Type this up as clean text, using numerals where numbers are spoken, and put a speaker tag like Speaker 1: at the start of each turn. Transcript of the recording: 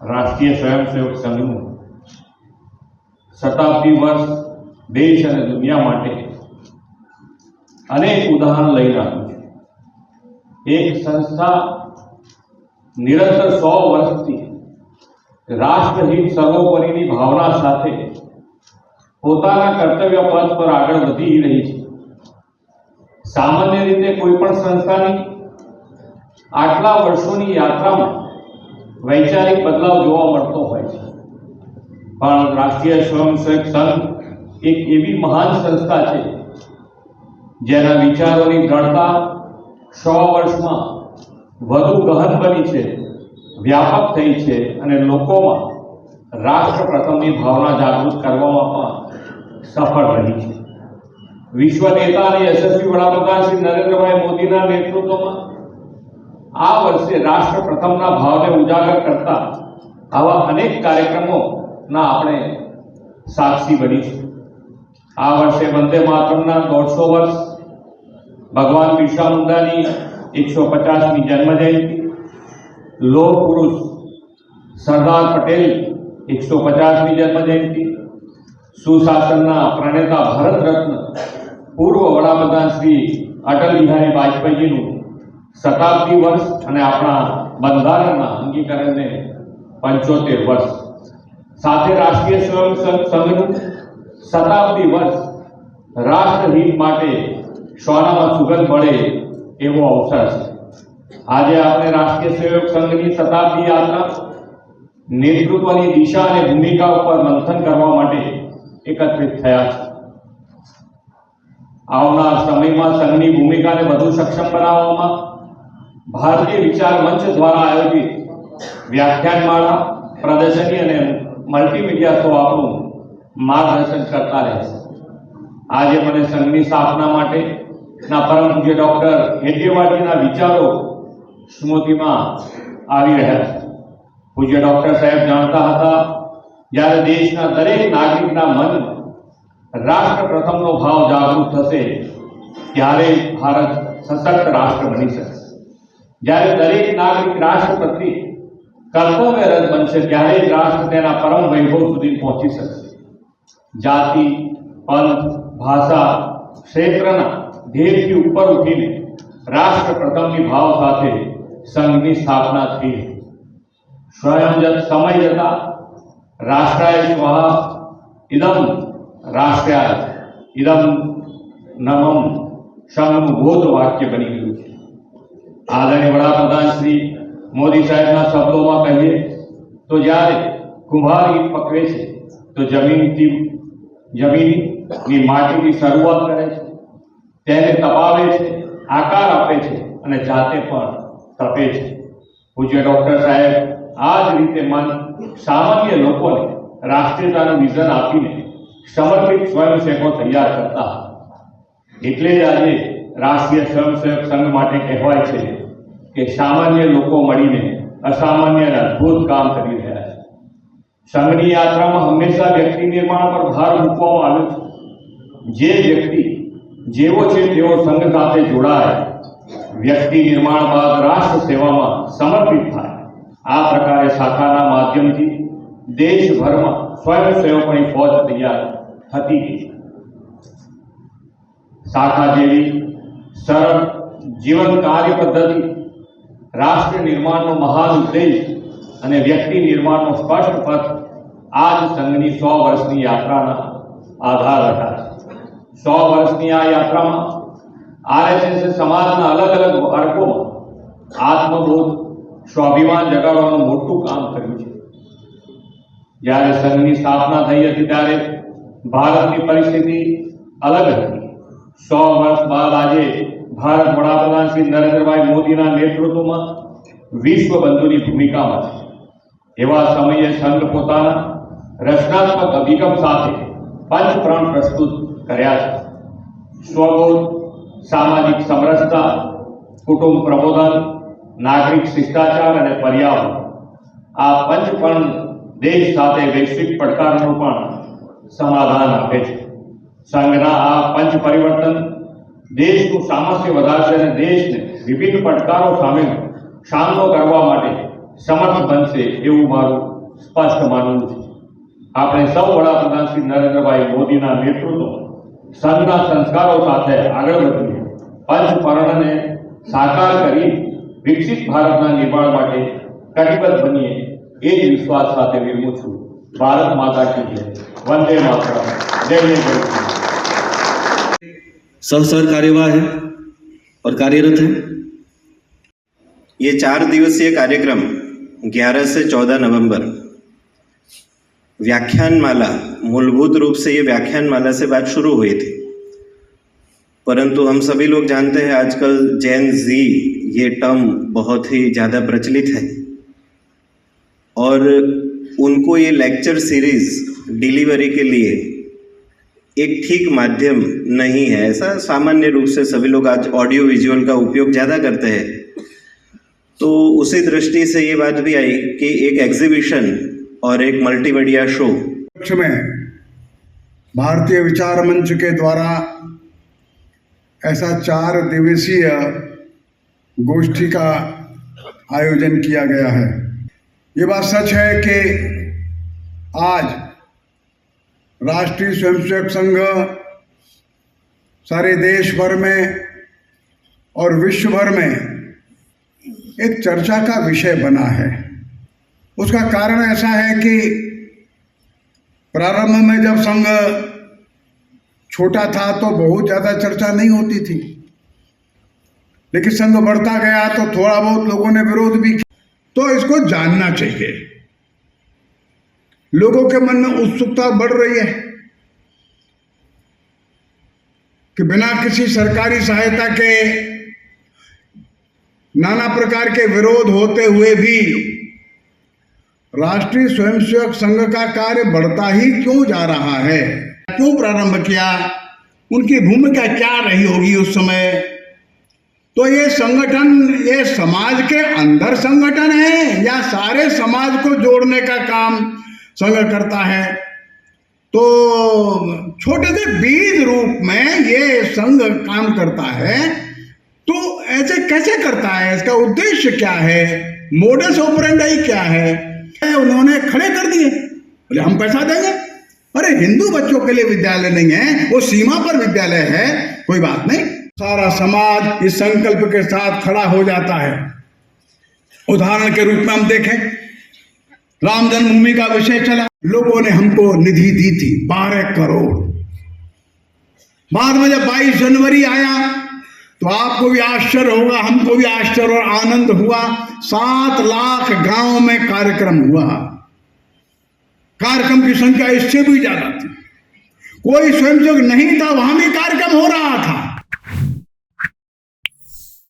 Speaker 1: રાષ્ટ્રીય સ્વયંસેવક સંઘનું શતાબ્દી વર્ષ દેશ અને દુનિયા માટે અનેક ઉદાહરણ લઈને આવ્યું છે। એક સંસ્થા નિરંતર 100 વર્ષથી રાષ્ટ્રહિત સર્વોપરીની ભાવના સાથે પોતાના કર્તવ્ય પથ પર આગળ વધી રહી છે। સામાન્ય રીતે કોઈ પણ સંસ્થાની આટલા વર્ષોની યાત્રામાં વૈચારિક બદલાવ જોવા મળતો હોય છે, પણ રાષ્ટ્રીય સ્વયંસેવક સંઘ એક એવી મહાન સંસ્થા છે જેના વિચારોની દ્રઢતા 100 વર્ષમાં વધુ ગહન બની છે, વ્યાપક થઈ છે અને લોકોમાં રાષ્ટ્ર પ્રથમની ભાવના જાગૃત કરવામાં પણ સફળ રહી છે। વિશ્વ નેતા અને યશસ્વી વડાપ્રધાન શ્રી નરેન્દ્રભાઈ મોદીના નેતૃત્વમાં આ વર્ષે રાષ્ટ્ર પ્રથમના ભાવને ઉજાગર કરતા આવા અનેક કાર્યક્રમોના આપણે સાક્ષી બનીશું। આ વર્ષે વંદે માતરમના 150 વર્ષ, ભગવાન બિરસા મુંડાની 150મી જન્મજયંતિ, લોહ પુરુષ સરદાર પટેલ 150મી જન્મજયંતિ, સુશાસનના પ્રણેતા ભારત રત્ન પૂર્વ વડાપ્રધાન શ્રી અટલ બિહારી વાજપેયીજીનું શતાબ્દી વર્ષ અને આપણા બંધારણના અંગીકરણને 75 વર્ષ, સાથે રાષ્ટ્રીય સ્વયંસેવક સંઘનું શતાબ્દી વર્ષ રાષ્ટ્રહિત માટે સોનામાં સુગંધ મળે એવો અવસર છે। આજે આપણે રાષ્ટ્રીય સ્વયંસેવક સંઘની શતાબ્દી યાત્રા નેતૃત્વની દિશા અને ભૂમિકા ઉપર મંથન કરવા માટે એકત્રિત થયા છે। આવનાર સમયમાં સંઘની ભૂમિકાને વધુ સક્ષમ બનાવવામાં ભારતીય વિચાર મંચ દ્વારા આયોજિત વ્યાખ્યાનમાળા, પ્રદર્શની અને મલ્ટીમીડિયા શો આપણું માર્ગદર્શન કરતા રહેશે। આજે મને સંઘની સ્થાપના માટેના પરમ પૂજ્ય ડોક્ટર હેડગેવારજીના વિચારો સ્મૃતિમાં આવી રહ્યા છે। પૂજ્ય ડોક્ટર સાહેબ જાણતા હતા, જ્યારે દેશના દરેક નાગરિકના મનમાં રાષ્ટ્ર પ્રથમનો ભાવ જાગૃત થશે ત્યારે ભારત સશક્ત રાષ્ટ્ર બની શકશે। જ્યારે દરેક નાગરિક રાષ્ટ્ર પ્રત્યે કર્તવ્યરત બનશે ત્યારે જ રાષ્ટ્ર તેના પરમ વૈભવ સુધી પહોંચી શકશે। જાતિ, પંથ, ભાષા, ક્ષેત્રના ધ્યેયથી ઉપર ઉઠીને રાષ્ટ્ર પ્રથમની ભાવ સાથે સંઘની સ્થાપના થઈ। સમય જતા રાષ્ટ્રાય સ્વહા ઇદમ રાષ્ટ્રાય ઇદમ નમમ સંઘનું બોધ વાક્ય બની ગયું છે। આદરણીય વડાપ્રધાન શ્રી મોદી સાહેબના શબ્દોમાં કહીએ તો જ્યારે કુંભાર ઈંટ પકવે છે તો જમીનની માટીની શરૂઆત કરે છે, તેને તપાવે છે, આકાર આપે છે અને જાતે પણ તપે છે। પૂજ્ય ડોક્ટર સાહેબ આ જ રીતે સામાન્ય લોકોને રાષ્ટ્રીયતાનું વિઝન આપીને સમર્પિત સ્વયંસેવકો તૈયાર કરતા હતા। એટલે જ આજે રાષ્ટ્રીય સ્વયંસેવક સંઘ માટે કહેવાય છે કે સામાન્ય લોકો મળીને અસામાન્ય અને અદ્ભુત કામ કરી રહ્યા છે। સંઘની યાત્રામાં હંમેશા વ્યક્તિ નિર્માણ પર ભાર મૂકવામાં આવ્યો છે। જે વ્યક્તિ જેવો છે તેવો સંઘ સાથે જોડાય, વ્યક્તિ નિર્માણ બાદ રાષ્ટ્ર સેવામાં સમર્પિત થાય, આ પ્રકારે શાખાના માધ્યમથી દેશભરમાં સ્વયંસેવકોની ફોજ તૈયાર થતી ગઈ। શાખા જેવી સરળ જીવન કાર્ય પદ્ધતિ રાષ્ટ્ર નિર્માણનો મહાન ઉદ્દેશ અને વ્યક્તિ નિર્માણનો સ્પષ્ટ પથ આજ સંઘની 100 વર્ષની યાત્રાના આધાર રહ્યા છે। 100 વર્ષની આ યાત્રામાં આરએસએસે સમાજના અલગ અલગ વર્ગોમાં આત્મબોધ, સ્વાભિમાન જગાડવાનું મોટું કામ કર્યું છે। જ્યારે સંઘની સ્થાપના થઈ હતી ત્યારે ભારતની પરિસ્થિતિ અલગ હતી। 100 વર્ષ બાદ આજે ભારત વડાપ્રધાન શ્રી નરેન્દ્રભાઈ મોદીના નેતૃત્વમાં વિશ્વ બંધુની ભૂમિકામાં છે। એવા સમયે સંઘ પોતાના રચનાત્મક અભિગમ સાથે પંચપ્રણ પ્રસ્તુત કર્યા છે। સ્વબોધ, સામાજિક સમરસતા, કુટુંબ પ્રબોધન, નાગરિક શિષ્ટાચાર અને પર્યાવરણ, આ પંચપ્રણ દેશ સાથે વૈશ્વિક પડકારોનું પણ સમાધાન આપે છે। સંઘના આ પંચ પરિવર્તન દેશનું સામર્થ્ય વધારશે અને દેશને વિવિધ પડકારો સામે સામનો કરવા માટે સમર્થ બનશે એવું મારું સ્પષ્ટ માનવું છે. આપણે સૌ વડાપ્રધાન શ્રી નરેન્દ્રભાઈ મોદીના નેતૃત્વ સંઘના સંસ્કારો સાથે આગળ વધીએ પંચપર્ણને સાકાર કરી વિકસિત ભારતના નિર્માણ માટે કટિબદ્ધ બનીએ એ જ વિશ્વાસ સાથે વિરમું છું. ભારત માતા કી જય. वंदे मातरम. जय जय जय.
Speaker 2: सब कार्यवाह है और कार्यरत है।
Speaker 3: ये 4 दिवसीय कार्यक्रम 11 से 14 नवंबर व्याख्यानमाला, मूलभूत रूप से ये व्याख्यानमाला से बात शुरू हुई थी, परंतु हम सभी लोग जानते हैं आजकल जेन जी ये टर्म बहुत ही ज़्यादा प्रचलित है और उनको ये लेक्चर सीरीज डिलीवरी के लिए एक ठीक माध्यम नहीं है। ऐसा सामान्य रूप से सभी लोग आज ऑडियो विजुअल का उपयोग ज़्यादा करते हैं, तो उसी दृष्टि से ये बात भी आई कि एक एग्जीबिशन और एक मल्टीमीडिया शो
Speaker 4: में भारतीय विचार मंच के द्वारा ऐसा 4 दिवसीय गोष्ठी का आयोजन किया गया है। ये बात सच है कि आज राष्ट्रीय स्वयंसेवक संघ सारे देश भर में और विश्व भर में एक चर्चा का विषय बना है। उसका कारण ऐसा है कि प्रारंभ में जब संघ छोटा था तो बहुत ज़्यादा चर्चा नहीं होती थी, लेकिन संघ बढ़ता गया तो थोड़ा बहुत लोगों ने विरोध भी किया। तो इसको जानना चाहिए। लोगों के मन में उत्सुकता बढ़ रही है कि बिना किसी सरकारी सहायता के नाना प्रकार के विरोध होते हुए भी राष्ट्रीय स्वयंसेवक संघ का कार्य बढ़ता ही क्यों जा रहा है, क्यों प्रारंभ किया, उनकी भूमिका क्या रही होगी उस समय। तो ये संगठन ये समाज के अंदर संगठन है या सारे समाज को जोड़ने का काम संघ करता है। तो छोटे से बीज रूप में ये संघ काम करता है, तो ऐसे कैसे करता है, इसका उद्देश्य क्या है, मोडस ऑपरेंडी क्या है, उन्होंने खड़े कर दिए। बोले हम पैसा देंगे। अरे हिंदू बच्चों के लिए विद्यालय नहीं है, वो सीमा पर विद्यालय है, कोई बात नहीं। सारा समाज इस संकल्प के साथ खड़ा हो जाता है। उदाहरण के रूप में हम देखें, राम जन्मभूमि का विषय चला, लोगों ने हमको निधि दी थी 12 करोड़। बाद में जब 22 जनवरी आया तो आपको भी आश्चर्य होगा, हमको भी आश्चर्य और आनंद हुआ। 7 लाख गांव में कार्यक्रम हुआ। कार्यक्रम की संख्या इससे भी ज्यादा थी। कोई स्वयंसेवक नहीं था, वहां भी कार्यक्रम हो रहा था।